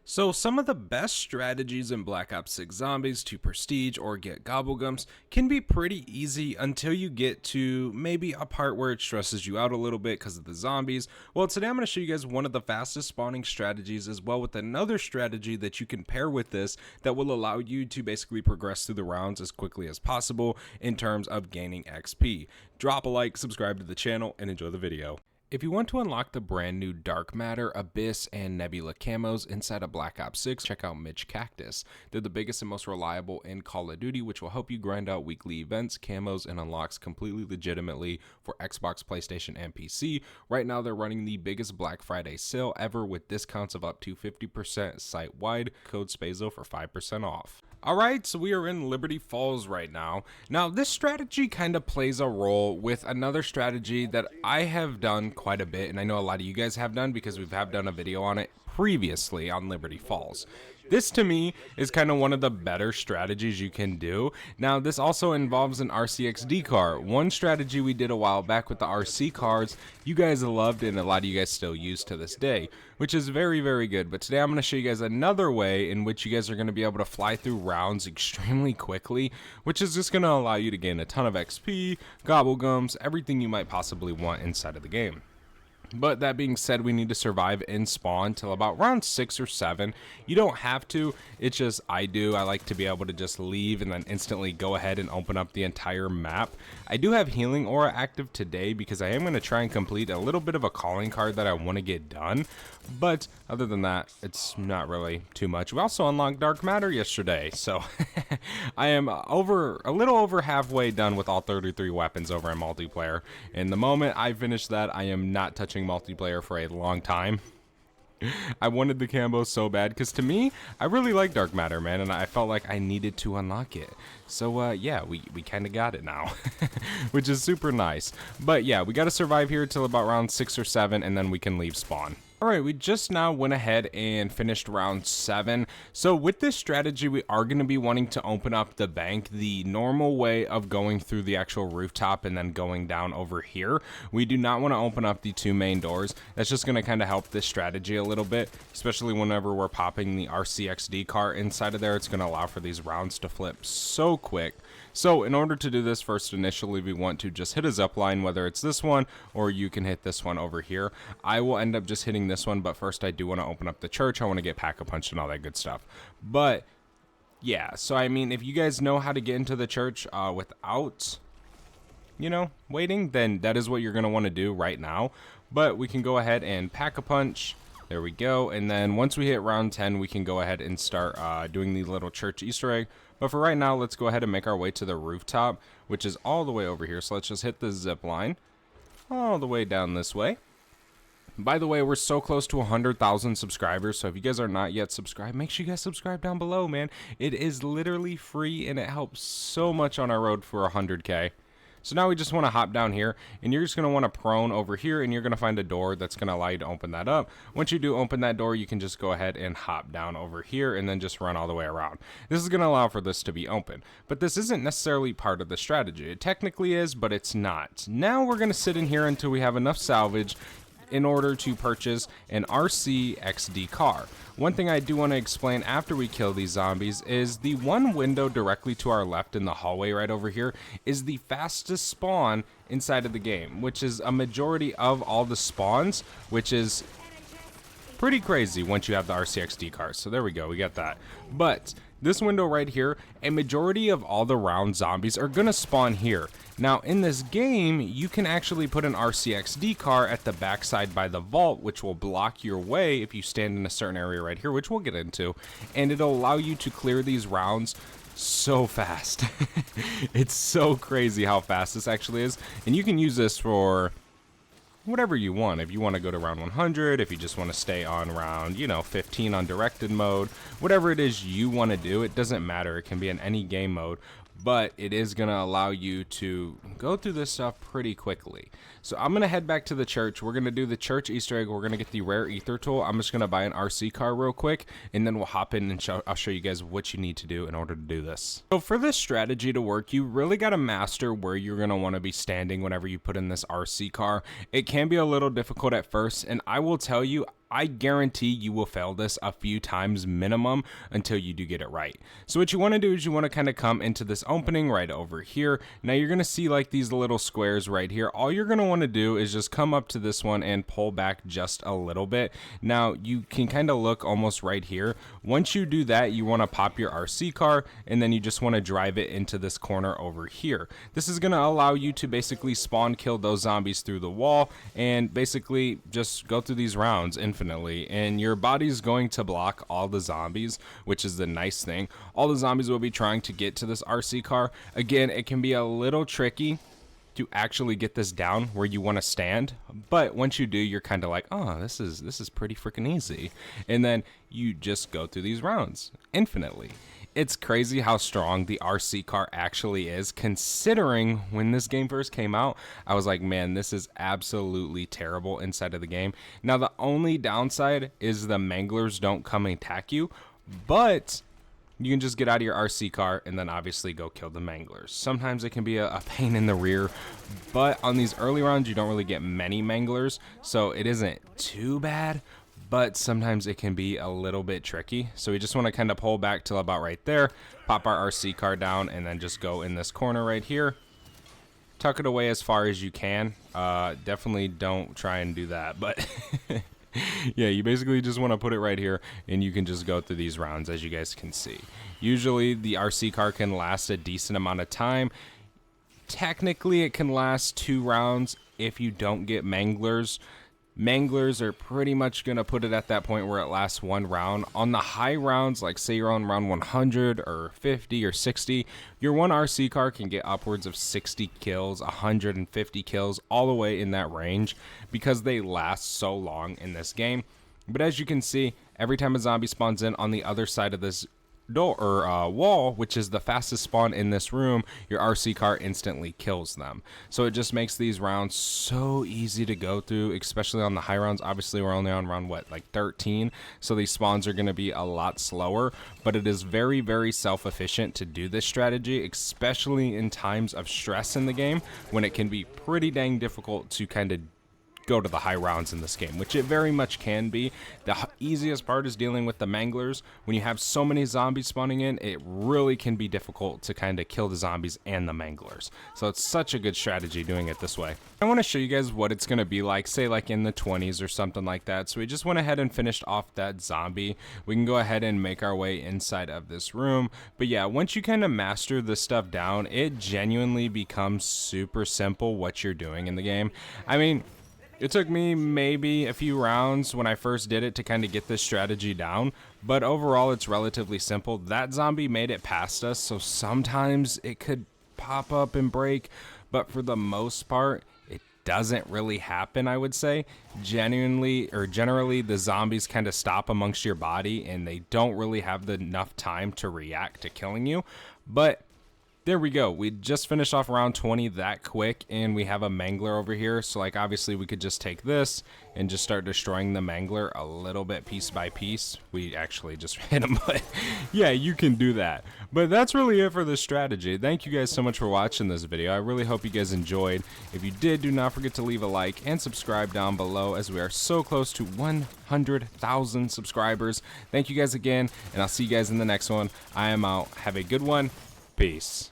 So some of the best strategies in Black Ops 6 Zombies to prestige or get gobblegums can be pretty easy until you get to maybe a part where it stresses you out a little bit because of the zombies. Well, today I'm going to show you guys one of the fastest spawning strategies as well with another strategy that you can pair with this that will allow you to basically progress through the rounds as quickly as possible in terms of gaining XP. Drop a like, subscribe to the channel, and enjoy the video. If you want to unlock the brand new Dark Matter, Abyss, and Nebula camos inside of Black Ops 6, check out Midge Cactus. They're the biggest and most reliable in Call of Duty, which will help you grind out weekly events, camos, and unlocks completely legitimately for Xbox, PlayStation, and PC. Right now, they're running the biggest Black Friday sale ever with discounts of up to 50% site-wide. Code SPAZO for 5% off. Alright, so we are in Liberty Falls right now. Now, this strategy kind of plays a role with another strategy that I have done quite a bit, and I know a lot of you guys have done because we've done a video on it previously on Liberty Falls. This to me is kind of one of the better strategies you can do. Now this also involves an RCXD car. One strategy we did a while back with the RC cars you guys loved and a lot of you guys still use to this day, which is very, very good. But today I'm going to show you guys another way in which you guys are going to be able to fly through rounds extremely quickly, which is just going to allow you to gain a ton of XP, gobblegums, everything you might possibly want inside of the game. But that being said, we need to survive in spawn till about round 6 or 7. You don't have to, it's just I do. I like to be able to just leave and then instantly go ahead and open up the entire map. I do have Healing Aura active today because I am going to try and complete a little bit of a calling card that I want to get done. But other than that, it's not really too much. We also unlocked Dark Matter yesterday, so I am a little over halfway done with all 33 weapons over in multiplayer. And the moment I finish that, I am not touching multiplayer for a long time. I wanted the camo so bad because to me, I really like Dark Matter, man, and I felt like I needed to unlock it. So yeah, we kind of got it now, which is super nice. But yeah, we got to survive here till about round 6 or 7, and then we can leave spawn. Alright, we just now went ahead and finished round 7. So with this strategy, we are going to be wanting to open up the bank the normal way of going through the actual rooftop and then going down over here. We do not want to open up the 2 main doors. That's just going to kind of help this strategy a little bit, especially whenever we're popping the RCXD car inside of there. It's going to allow for these rounds to flip so quick. So in order to do this, first initially we want to just hit a zip line, whether it's this one or you can hit this one over here. I will end up just hitting this one, but first I do want to open up the church. I want to get Pack-a-Punch and all that good stuff. But yeah, so I mean, if you guys know how to get into the church without, you know, waiting, then that is what you're going to want to do right now. But we can go ahead and Pack-a-Punch. There we go. And then once we hit round 10, we can go ahead and start doing the little church Easter egg. But for right now, let's go ahead and make our way to the rooftop, which is all the way over here. So let's just hit the zip line all the way down this way. By the way, we're so close to 100,000 subscribers, so if you guys are not yet subscribed, make sure you guys subscribe down below, man. It is literally free, and it helps so much on our road for 100K. So now we just want to hop down here, and you're just going to want to prone over here, and you're going to find a door that's going to allow you to open that up. Once you do open that door, you can just go ahead and hop down over here, and then just run all the way around. This is going to allow for this to be open, but this isn't necessarily part of the strategy. It technically is, but it's not. Now we're going to sit in here until we have enough salvage in order to purchase an RCXD car. One thing I do want to explain after we kill these zombies is the one window directly to our left in the hallway right over here is the fastest spawn inside of the game, which is a majority of all the spawns, which is pretty crazy once you have the RCXD cars. So there we go, we got that. But this window right here, a majority of all the round zombies are gonna spawn here. Now in this game, you can actually put an RCXD car at the backside by the vault, which will block your way if you stand in a certain area right here, which we'll get into, and it'll allow you to clear these rounds so fast. It's so crazy how fast this actually is, and you can use this for whatever you want. If you want to go to round 100, if you just want to stay on round, you know, 15 on directed mode, whatever it is you want to do, it doesn't matter. It can be in any game mode, but it is going to allow you to go through this stuff pretty quickly. So I'm going to head back to the church. We're going to do the church Easter egg. We're going to get the rare ether tool. I'm just going to buy an RC car real quick, and then we'll hop in and I'll show you guys what you need to do in order to do this. So for this strategy to work, you really got to master where you're going to want to be standing whenever you put in this RC car. It can be a little difficult at first, and I will tell you, I guarantee you will fail this a few times minimum until you do get it right. So what you want to do is you want to kind of come into this opening right over here. Now you're going to see like these little squares right here. All you're going to want to do is just come up to this one and pull back just a little bit. Now you can kind of look almost right here. Once you do that, you want to pop your RC car and then you just want to drive it into this corner over here. This is going to allow you to basically spawn kill those zombies through the wall and basically just go through these rounds infinitely, and your body's going to block all the zombies, which is the nice thing. All the zombies will be trying to get to this RC car. Again, it can be a little tricky to actually get this down where you want to stand, but once you do, you're kind of like, oh, this is pretty freaking easy, and then you just go through these rounds infinitely. It's crazy how strong the RC car actually is, considering when this game first came out, I was like, man, this is absolutely terrible inside of the game. Now, the only downside is the manglers don't come and attack you, but you can just get out of your RC car and then obviously go kill the manglers. Sometimes it can be a pain in the rear, but on these early rounds, you don't really get many manglers, so it isn't too bad. But sometimes it can be a little bit tricky. So we just want to kind of pull back till about right there, pop our RC car down, and then just go in this corner right here. Tuck it away as far as you can. Definitely don't try and do that, but yeah, you basically just want to put it right here, and you can just go through these rounds, as you guys can see. Usually the RC car can last a decent amount of time. Technically, it can last 2 rounds if you don't get manglers. Manglers are pretty much going to put it at that point where it lasts 1 round. On the high rounds, like say you're on round 100 or 50 or 60, your one RC car can get upwards of 60 kills, 150 kills, all the way in that range because they last so long in this game. But as you can see, every time a zombie spawns in on the other side of this door or wall, which is the fastest spawn in this room, your RC car instantly kills them. So it just makes these rounds so easy to go through, especially on the high rounds. Obviously we're only on round like 13, so these spawns are going to be a lot slower, but it is very, very self-efficient to do this strategy, especially in times of stress in the game when it can be pretty dang difficult to kind of go to the high rounds in this game, which it very much can be. The easiest part is dealing with the manglers. When you have so many zombies spawning in, it really can be difficult to kind of kill the zombies and the manglers. So it's such a good strategy doing it this way. I want to show you guys what it's going to be like, say like in the 20s or something like that. So we just went ahead and finished off that zombie. We can go ahead and make our way inside of this room. But yeah, once you kind of master this stuff down, it genuinely becomes super simple what you're doing in the game. I mean, it took me maybe a few rounds when I first did it to kind of get this strategy down, but overall it's relatively simple. That zombie made it past us, so sometimes it could pop up and break, but for the most part, it doesn't really happen, I would say. Generally, the zombies kind of stop amongst your body, and they don't really have enough time to react to killing you, but there we go. We just finished off round 20 that quick, and we have a mangler over here. So like obviously we could just take this and just start destroying the mangler a little bit piece by piece. We actually just hit him, but yeah, you can do that. But that's really it for this strategy. Thank you guys so much for watching this video. I really hope you guys enjoyed. If you did, do not forget to leave a like and subscribe down below, as we are so close to 100,000 subscribers. Thank you guys again, and I'll see you guys in the next one. I am out. Have a good one. Peace.